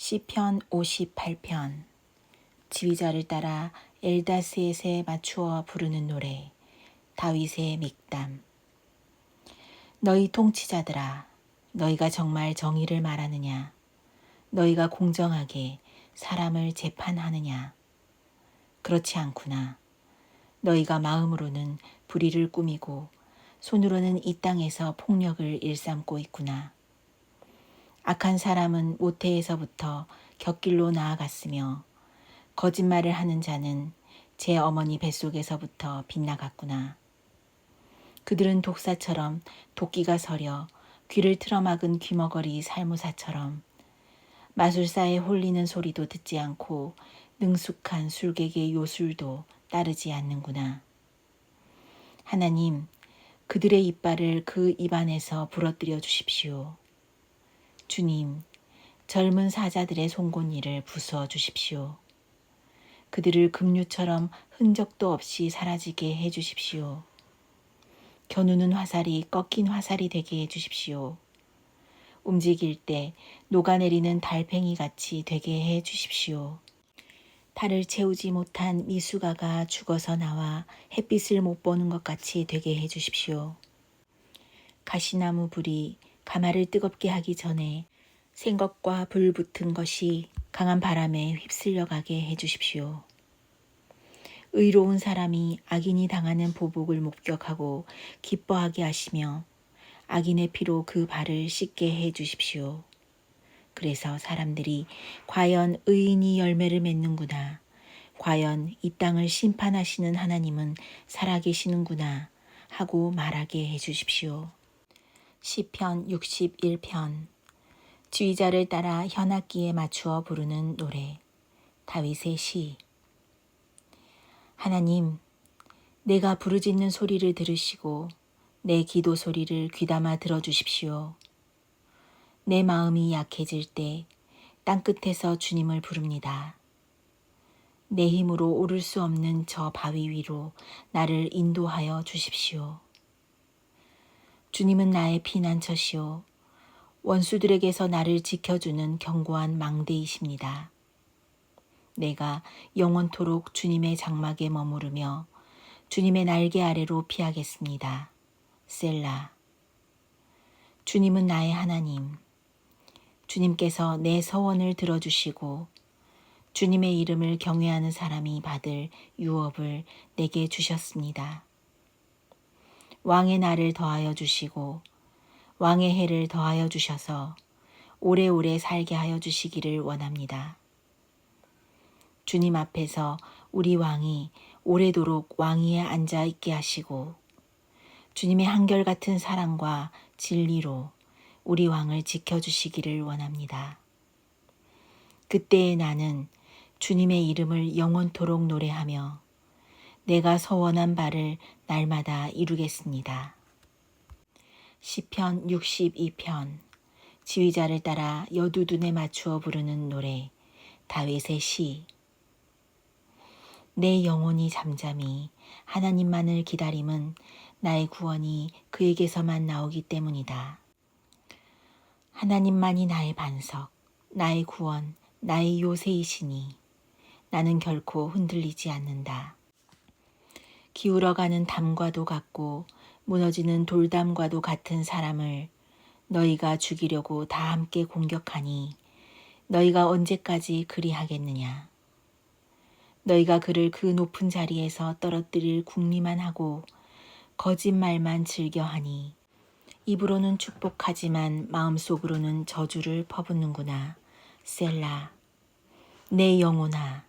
시편 58편. 지휘자를 따라 엘다스엣에 맞추어 부르는 노래. 다윗의 믹담. 너희 통치자들아, 너희가 정말 정의를 말하느냐? 너희가 공정하게 사람을 재판하느냐? 그렇지 않구나. 너희가 마음으로는 불의를 꾸미고 손으로는 이 땅에서 폭력을 일삼고 있구나. 악한 사람은 모태에서부터 곁길로 나아갔으며 거짓말을 하는 자는 제 어머니 뱃속에서부터 빗나갔구나. 그들은 독사처럼 도끼가 서려 귀를 틀어막은 귀머거리 살무사처럼 마술사의 홀리는 소리도 듣지 않고 능숙한 술객의 요술도 따르지 않는구나. 하나님, 그들의 이빨을 그 입안에서 부러뜨려 주십시오. 주님, 젊은 사자들의 송곳니를 부수어 주십시오. 그들을 급류처럼 흔적도 없이 사라지게 해 주십시오. 겨누는 화살이 꺾인 화살이 되게 해 주십시오. 움직일 때 녹아내리는 달팽이 같이 되게 해 주십시오. 달을 채우지 못한 미숙아가 죽어서 나와 햇빛을 못 보는 것 같이 되게 해 주십시오. 가시나무 불이 가마를 뜨겁게 하기 전에 생것과 불 붙은 것이 강한 바람에 휩쓸려 가게 해 주십시오. 의로운 사람이 악인이 당하는 보복을 목격하고 기뻐하게 하시며 악인의 피로 그 발을 씻게 해 주십시오. 그래서 사람들이 과연 의인이 열매를 맺는구나. 과연 이 땅을 심판하시는 하나님은 살아계시는구나 하고 말하게 해 주십시오. 시편 61편. 지휘자를 따라 현악기에 맞추어 부르는 노래. 다윗의 시. 하나님, 내가 부르짖는 소리를 들으시고 내 기도 소리를 귀담아 들어주십시오. 내 마음이 약해질 때 땅끝에서 주님을 부릅니다. 내 힘으로 오를 수 없는 저 바위 위로 나를 인도하여 주십시오. 주님은 나의 피난처시오. 원수들에게서 나를 지켜주는 견고한 망대이십니다. 내가 영원토록 주님의 장막에 머무르며 주님의 날개 아래로 피하겠습니다. 셀라. 주님은 나의 하나님. 주님께서 내 서원을 들어주시고 주님의 이름을 경외하는 사람이 받을 유업을 내게 주셨습니다. 왕의 날을 더하여 주시고 왕의 해를 더하여 주셔서 오래오래 살게 하여 주시기를 원합니다. 주님 앞에서 우리 왕이 오래도록 왕위에 앉아 있게 하시고 주님의 한결같은 사랑과 진리로 우리 왕을 지켜주시기를 원합니다. 그때에 나는 주님의 이름을 영원토록 노래하며 내가 서원한 바를 날마다 이루겠습니다. 시편 62편. 지휘자를 따라 여두둔에 맞추어 부르는 노래. 다윗의 시. 내 영혼이 잠잠히 하나님만을 기다림은 나의 구원이 그에게서만 나오기 때문이다. 하나님만이 나의 반석, 나의 구원, 나의 요새이시니 나는 결코 흔들리지 않는다. 기울어가는 담과도 같고 무너지는 돌담과도 같은 사람을 너희가 죽이려고 다 함께 공격하니 너희가 언제까지 그리하겠느냐. 너희가 그를 그 높은 자리에서 떨어뜨릴 궁리만 하고 거짓말만 즐겨하니 입으로는 축복하지만 마음속으로는 저주를 퍼붓는구나. 셀라. 내 영혼아,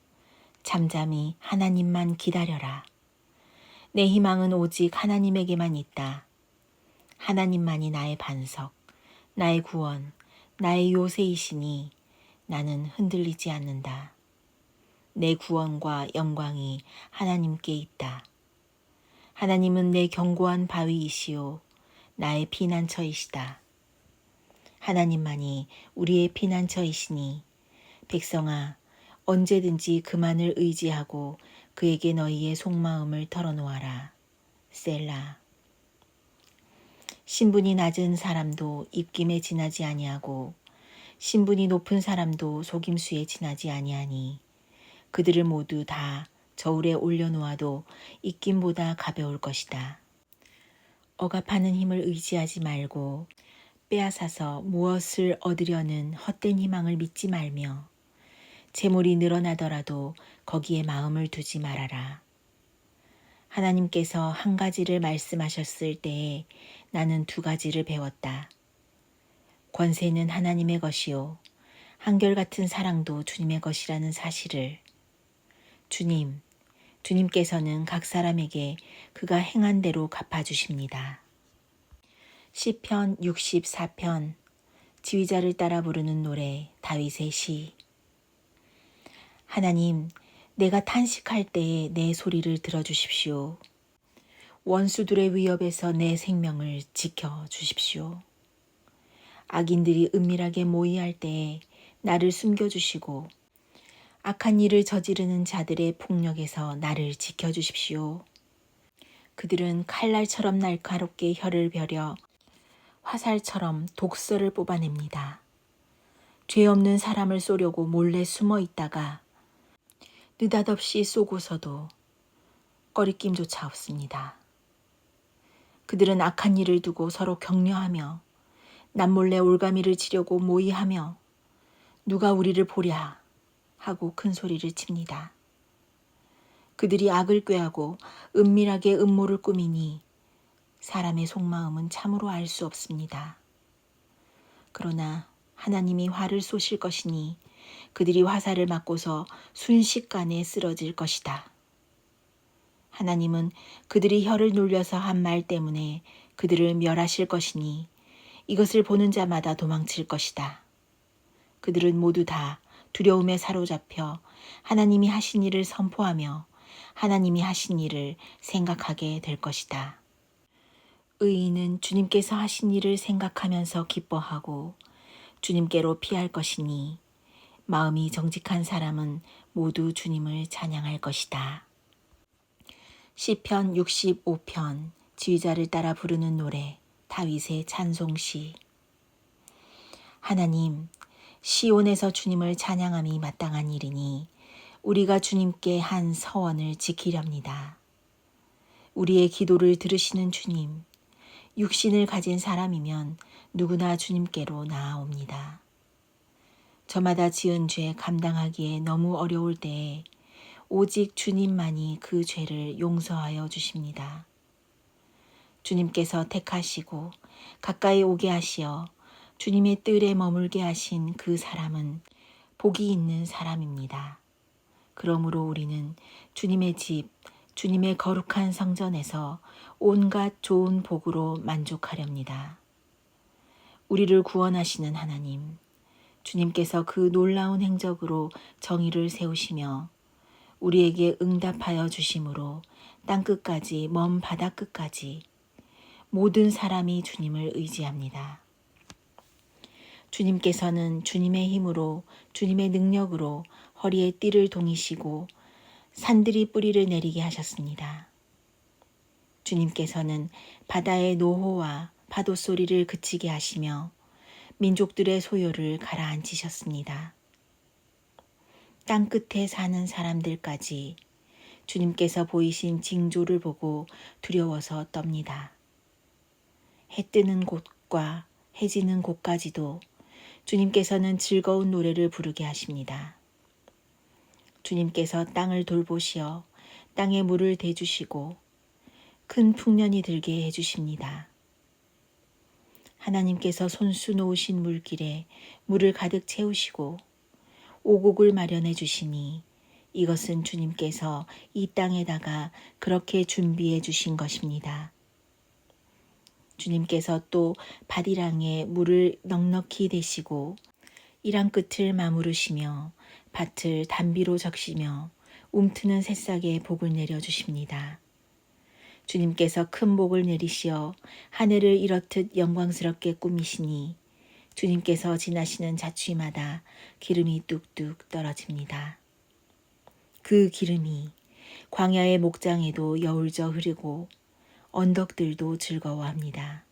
잠잠히 하나님만 기다려라. 내 희망은 오직 하나님에게만 있다. 하나님만이 나의 반석, 나의 구원, 나의 요새이시니 나는 흔들리지 않는다. 내 구원과 영광이 하나님께 있다. 하나님은 내 견고한 바위이시오. 나의 피난처이시다. 하나님만이 우리의 피난처이시니 백성아, 언제든지 그만을 의지하고 그에게 너희의 속마음을 털어놓아라. 셀라. 신분이 낮은 사람도 입김에 지나지 아니하고 신분이 높은 사람도 속임수에 지나지 아니하니 그들을 모두 다 저울에 올려놓아도 입김보다 가벼울 것이다. 억압하는 힘을 의지하지 말고 빼앗아서 무엇을 얻으려는 헛된 희망을 믿지 말며 재물이 늘어나더라도 거기에 마음을 두지 말아라. 하나님께서 한 가지를 말씀하셨을 때에 나는 두 가지를 배웠다. 권세는 하나님의 것이요 한결같은 사랑도 주님의 것이라는 사실을. 주님께서는 각 사람에게 그가 행한 대로 갚아주십니다. 시편 64편 지휘자를 따라 부르는 노래 다윗의 시. 하나님, 내가 탄식할 때에 내 소리를 들어주십시오. 원수들의 위협에서 내 생명을 지켜주십시오. 악인들이 은밀하게 모의할 때에 나를 숨겨주시고 악한 일을 저지르는 자들의 폭력에서 나를 지켜주십시오. 그들은 칼날처럼 날카롭게 혀를 벼려 화살처럼 독설을 뽑아냅니다. 죄 없는 사람을 쏘려고 몰래 숨어 있다가 느닷없이 쏘고서도 꺼리낌조차 없습니다. 그들은 악한 일을 두고 서로 격려하며 남몰래 올가미를 치려고 모의하며 누가 우리를 보랴 하고 큰 소리를 칩니다. 그들이 악을 꾀하고 은밀하게 음모를 꾸미니 사람의 속마음은 참으로 알 수 없습니다. 그러나 하나님이 화를 쏘실 것이니 그들이 화살을 맞고서 순식간에 쓰러질 것이다. 하나님은 그들이 혀를 눌려서 한 말 때문에 그들을 멸하실 것이니 이것을 보는 자마다 도망칠 것이다. 그들은 모두 다 두려움에 사로잡혀 하나님이 하신 일을 선포하며 하나님이 하신 일을 생각하게 될 것이다. 의인은 주님께서 하신 일을 생각하면서 기뻐하고 주님께로 피할 것이니 마음이 정직한 사람은 모두 주님을 찬양할 것이다. 시편 65편 지휘자를 따라 부르는 노래 다윗의 찬송시. 하나님, 시온에서 주님을 찬양함이 마땅한 일이니 우리가 주님께 한 서원을 지키렵니다. 우리의 기도를 들으시는 주님, 육신을 가진 사람이면 누구나 주님께로 나아옵니다. 저마다 지은 죄 감당하기에 너무 어려울 때에 오직 주님만이 그 죄를 용서하여 주십니다. 주님께서 택하시고 가까이 오게 하시어 주님의 뜰에 머물게 하신 그 사람은 복이 있는 사람입니다. 그러므로 우리는 주님의 집, 주님의 거룩한 성전에서 온갖 좋은 복으로 만족하렵니다. 우리를 구원하시는 하나님, 주님께서 그 놀라운 행적으로 정의를 세우시며 우리에게 응답하여 주심으로 땅끝까지 먼 바다끝까지 모든 사람이 주님을 의지합니다. 주님께서는 주님의 힘으로 주님의 능력으로 허리에 띠를 동이시고 산들이 뿌리를 내리게 하셨습니다. 주님께서는 바다의 노호와 파도 소리를 그치게 하시며 민족들의 소요를 가라앉히셨습니다. 땅끝에 사는 사람들까지 주님께서 보이신 징조를 보고 두려워서 떱니다. 해 뜨는 곳과 해 지는 곳까지도 주님께서는 즐거운 노래를 부르게 하십니다. 주님께서 땅을 돌보시어 땅에 물을 대주시고 큰 풍년이 들게 해주십니다. 하나님께서 손수 놓으신 물길에 물을 가득 채우시고 오곡을 마련해 주시니 이것은 주님께서 이 땅에다가 그렇게 준비해 주신 것입니다. 주님께서 또 밭이랑에 물을 넉넉히 대시고 이랑 끝을 마무르시며 밭을 단비로 적시며 움트는 새싹에 복을 내려주십니다. 주님께서 큰 복을 내리시어 하늘을 이렇듯 영광스럽게 꾸미시니 주님께서 지나시는 자취마다 기름이 뚝뚝 떨어집니다. 그 기름이 광야의 목장에도 여울져 흐르고 언덕들도 즐거워합니다.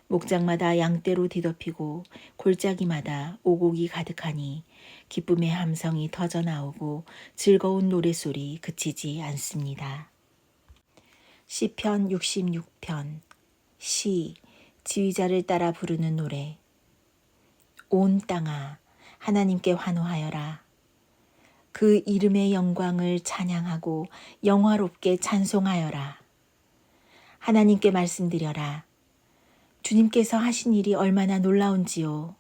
목장마다 양떼로 뒤덮이고 골짜기마다 오곡이 가득하니 기쁨의 함성이 터져 나오고 즐거운 노랫소리 그치지 않습니다. 시편 66편 시 지휘자를 따라 부르는 노래. 온 땅아 하나님께 환호하여라. 그 이름의 영광을 찬양하고 영화롭게 찬송하여라. 하나님께 말씀드려라. 주님께서 하신 일이 얼마나 놀라운지요.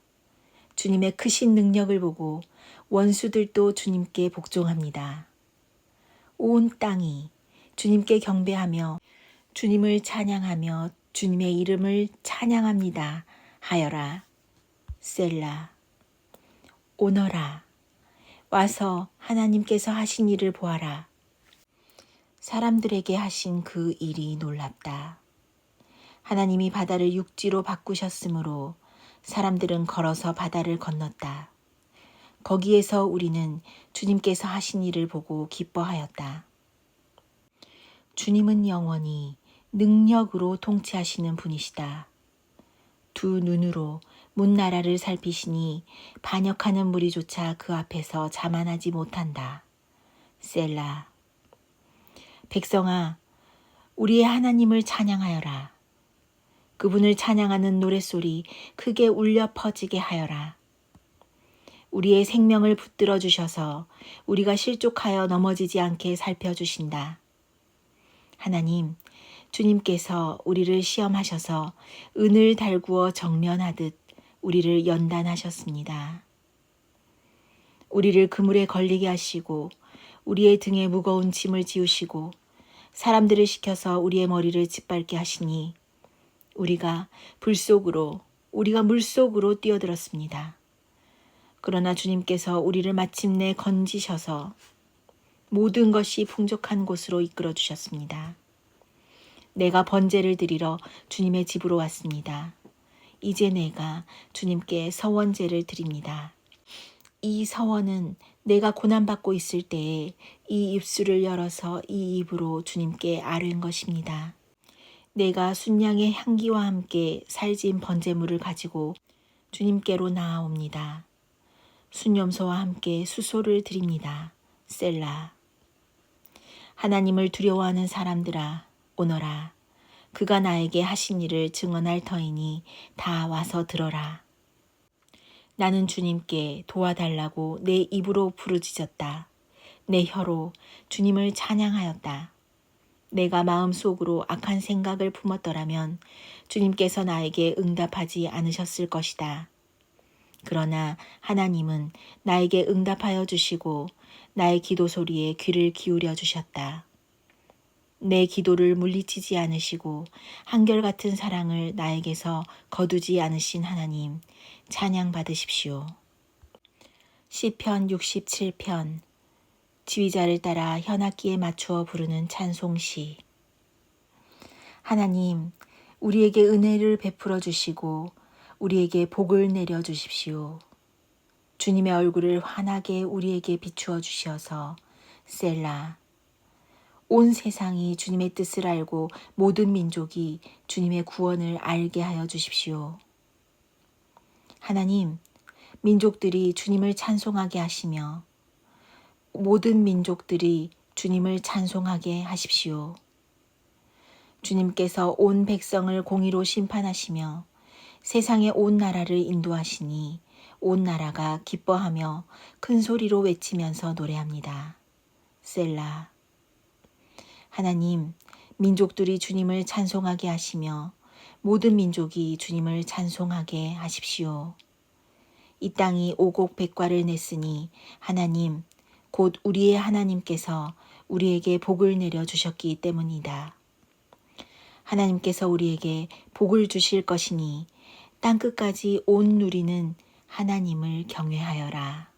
주님의 크신 능력을 보고 원수들도 주님께 복종합니다. 온 땅이 주님께 경배하며 주님을 찬양하며 주님의 이름을 찬양합니다 하여라. 셀라. 오너라. 와서 하나님께서 하신 일을 보아라. 사람들에게 하신 그 일이 놀랍다. 하나님이 바다를 육지로 바꾸셨으므로 사람들은 걸어서 바다를 건넜다. 거기에서 우리는 주님께서 하신 일을 보고 기뻐하였다. 주님은 영원히 능력으로 통치하시는 분이시다. 두 눈으로 문나라를 살피시니 반역하는 무리조차 그 앞에서 자만하지 못한다. 셀라. 백성아, 우리의 하나님을 찬양하여라. 그분을 찬양하는 노랫소리 크게 울려 퍼지게 하여라. 우리의 생명을 붙들어 주셔서 우리가 실족하여 넘어지지 않게 살펴주신다. 하나님, 주님께서 우리를 시험하셔서 은을 달구어 정련하듯 우리를 연단하셨습니다. 우리를 그물에 걸리게 하시고 우리의 등에 무거운 짐을 지우시고 사람들을 시켜서 우리의 머리를 짓밟게 하시니 우리가 물속으로 뛰어들었습니다. 그러나 주님께서 우리를 마침내 건지셔서 모든 것이 풍족한 곳으로 이끌어 주셨습니다. 내가 번제를 드리러 주님의 집으로 왔습니다. 이제 내가 주님께 서원제를 드립니다. 이 서원은 내가 고난받고 있을 때에 이 입술을 열어서 이 입으로 주님께 아뢰은 것입니다. 내가 순양의 향기와 함께 살진 번제물을 가지고 주님께로 나아옵니다. 순염소와 함께 수소를 드립니다. 셀라. 하나님을 두려워하는 사람들아, 오너라. 그가 나에게 하신 일을 증언할 터이니 다 와서 들어라. 나는 주님께 도와달라고 내 입으로 부르짖었다. 내 혀로 주님을 찬양하였다. 내가 마음속으로 악한 생각을 품었더라면 주님께서 나에게 응답하지 않으셨을 것이다. 그러나 하나님은 나에게 응답하여 주시고 나의 기도 소리에 귀를 기울여 주셨다. 내 기도를 물리치지 않으시고 한결같은 사랑을 나에게서 거두지 않으신 하나님, 찬양 받으십시오. 시편 67편 지휘자를 따라 현악기에 맞추어 부르는 찬송시. 하나님, 우리에게 은혜를 베풀어 주시고 우리에게 복을 내려 주십시오. 주님의 얼굴을 환하게 우리에게 비추어 주셔서 셀라. 온 세상이 주님의 뜻을 알고 모든 민족이 주님의 구원을 알게 하여 주십시오. 하나님, 민족들이 주님을 찬송하게 하시며 모든 민족들이 주님을 찬송하게 하십시오. 주님께서 온 백성을 공의로 심판하시며 세상의 온 나라를 인도하시니 온 나라가 기뻐하며 큰 소리로 외치면서 노래합니다. 셀라. 하나님, 민족들이 주님을 찬송하게 하시며 모든 민족이 주님을 찬송하게 하십시오. 이 땅이 오곡 백과를 냈으니 하나님, 곧 우리의 하나님께서 우리에게 복을 내려 주셨기 때문이다. 하나님께서 우리에게 복을 주실 것이니 땅끝까지 온 누리는 하나님을 경외하여라.